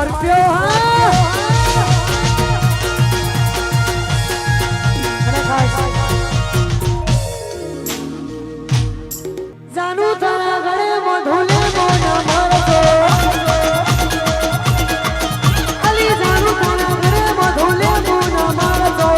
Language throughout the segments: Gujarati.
રૂપિયો અને ખાસ જાનું તારા ઘરે મધુલે મોન મરતો અલી જાનું તારા ઘરે મધુલે મોન મરતો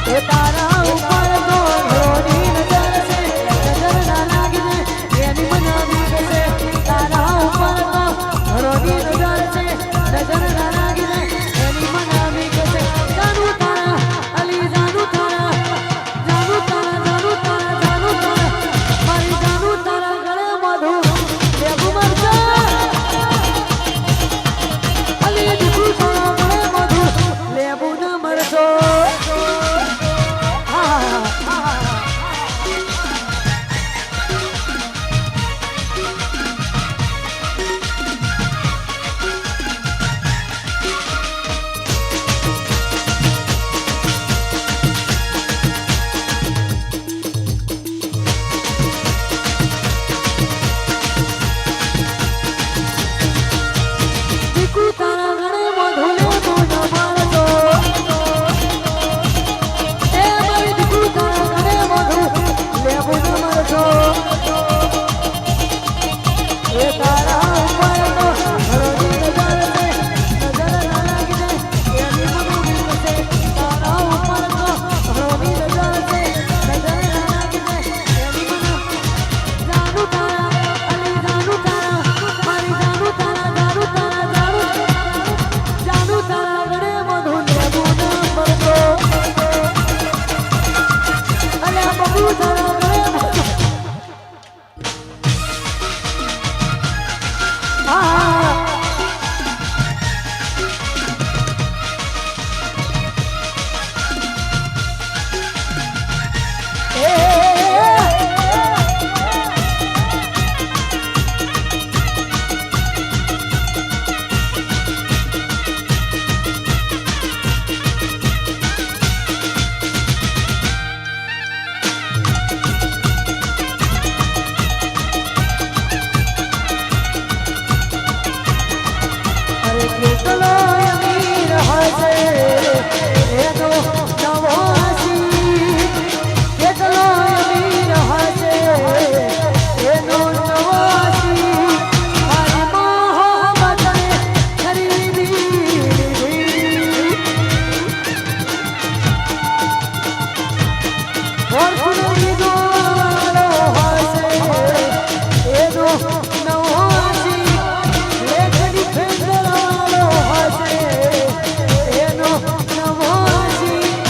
એ તારા ઉપર તો રોની નજર છે નજર ના લાગી એની મનાવી છે તારા ઉપર તો રોની નજર છે નજર ના લાગી એની મનાવી છે જાનું તારા અલી જાનું તારા મારી જાનું તારા ગળે મધુ લેબુ મરચા અલી દીકુ તારા ગળે મધુ લેબુ ન મરચો દીકુ તારા ગળે મધુ લેબુ ન મરચો એ મારી દીકુ તારા ગળે મધુ લેબુ ન મરચો એ તારા ઉપર તો રોજી નજર છે નજર ના લાગી એની મનાવી છે તારા ઉપર તો રોજી નજર છે નજર ના લાગી એની મનાવી જાનું તારા અલી જાનું તારા મારી જાનું તારા જાનું તારા ગળે મધુ લેબુ ન મરચો અલે બબુ તારા ગળે મધુ અરે કેટલો અમીર હશે એનો નવો હસી કેટલો અમીર હશે એનો નવો હસી મારી મોહબ્બતને ખરીદી ફોર્ચ્યુનર જોવાનો હશે એનો નવો હસી એકડી ફેરવાનો હશે એનો નવો હસી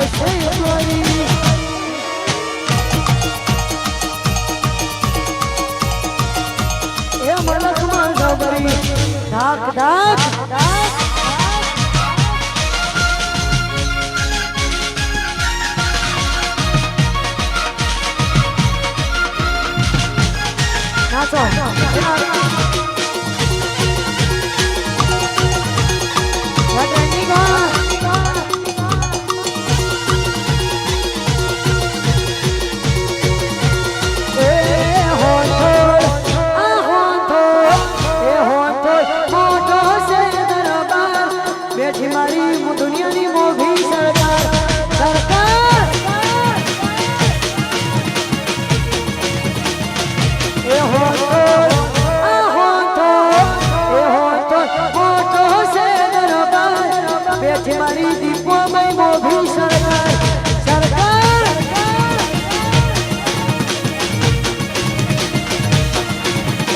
હશે એકવારી એ મલકમાં ગબરી ધાક ધાક નાચો મારી દીપો મય મોભી સરકાર સરકાર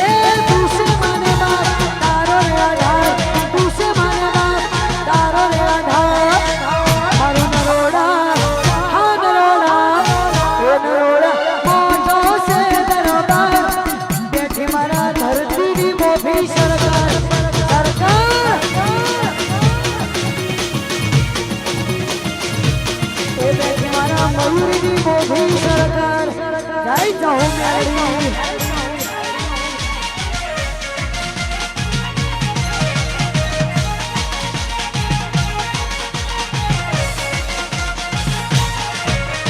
એ તુસે મને બાપ તારો રે આધાર તુસે મને બાપ તારો રે આધાર મારું નરોડા હા નરોડા એ નરોડા મોટો છે દરબાર બેઠી મારા ધરતીની મોભી સરકાર સરકાર મયુરીની મોભી સરકાર જય જાઉં મેળી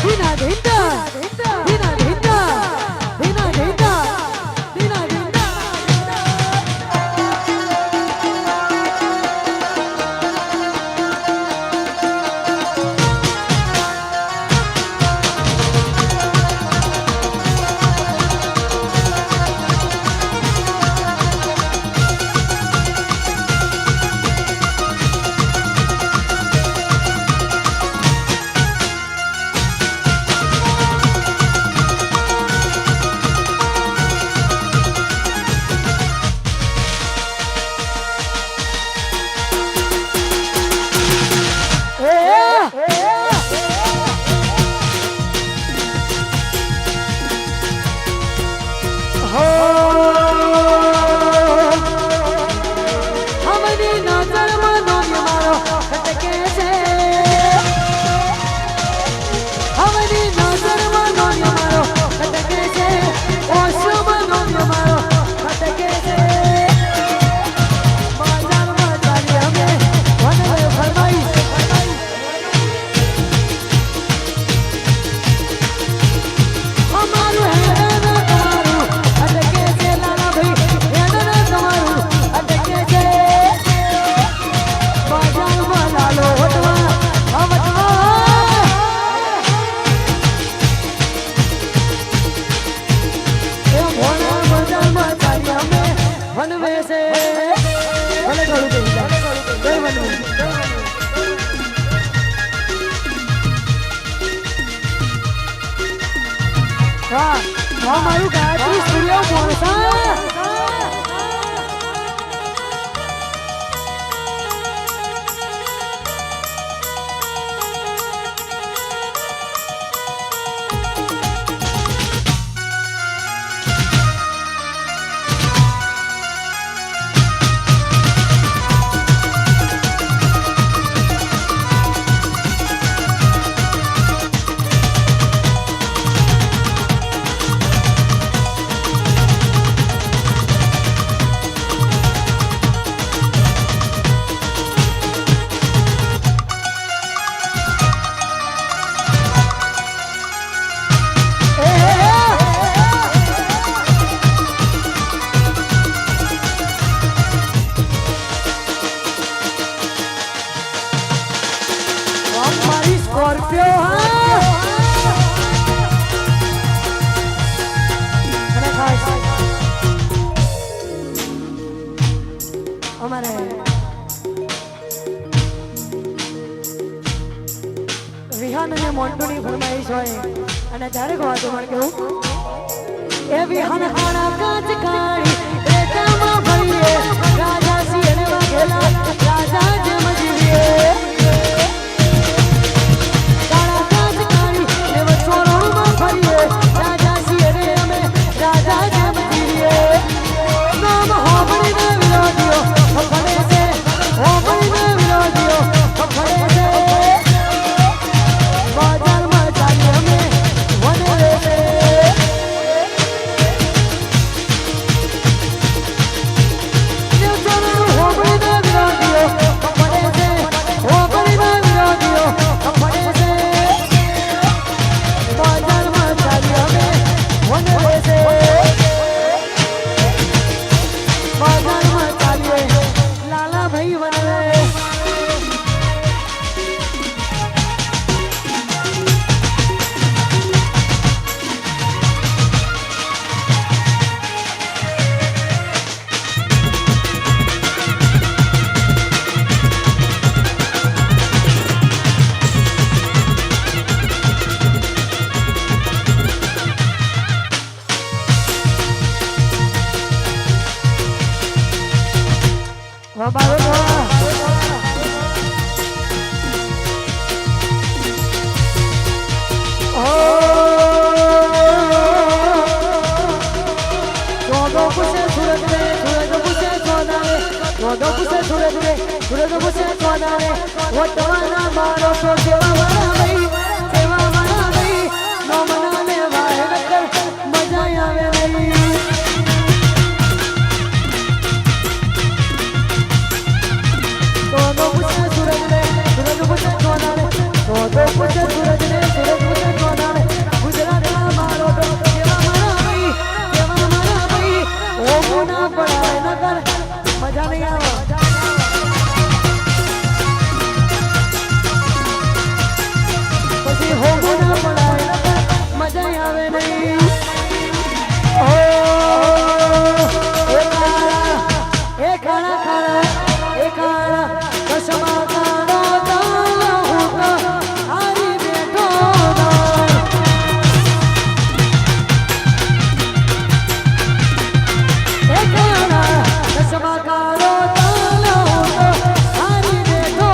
ધીના ધીંડા ધીના ધીંડા ધીના ધીંડા ધીના ધીંડા મારું ગાયત્રી સૂર્ય મોરસા અમારે વિહાન અને મોન્ટુની ફરમાઈશ હોય અને ત્યારે ગવાતું મને કેવું એ વિહાન ખાણા કાચ કાળી રેતામાં ભરીએ રાજા સિંહ ને વાઘેલા રાજા જેમ જીવીએ सूरज मुझे सोनारे वो तवाना मारो तो सेवा वाला भाई नो मना ले वाय नकर मजा आवे नहीं तो मुझे सूरज मुझे सोनारे तो मुझे सूरज मुझे सोनारे गुजरात मारो तो सेवा वाला भाई ओ गुना पड़ाए नकर मजा नहीं आवा हो गुना पड़ाए नकर मजा आवे नहीं ओ एक खाना कसमा कानो दाना होगा हरी बेटो एक खाना कसमा कानो दाना होगा हरी बेटो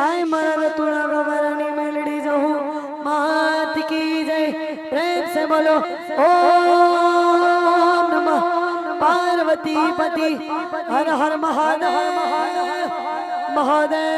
आय मरा तुला गवारानी मेलडी जाऊं मात की जय प्रेम से बोलो ओम नमः पार्वती पति हर हर महादेव महादेव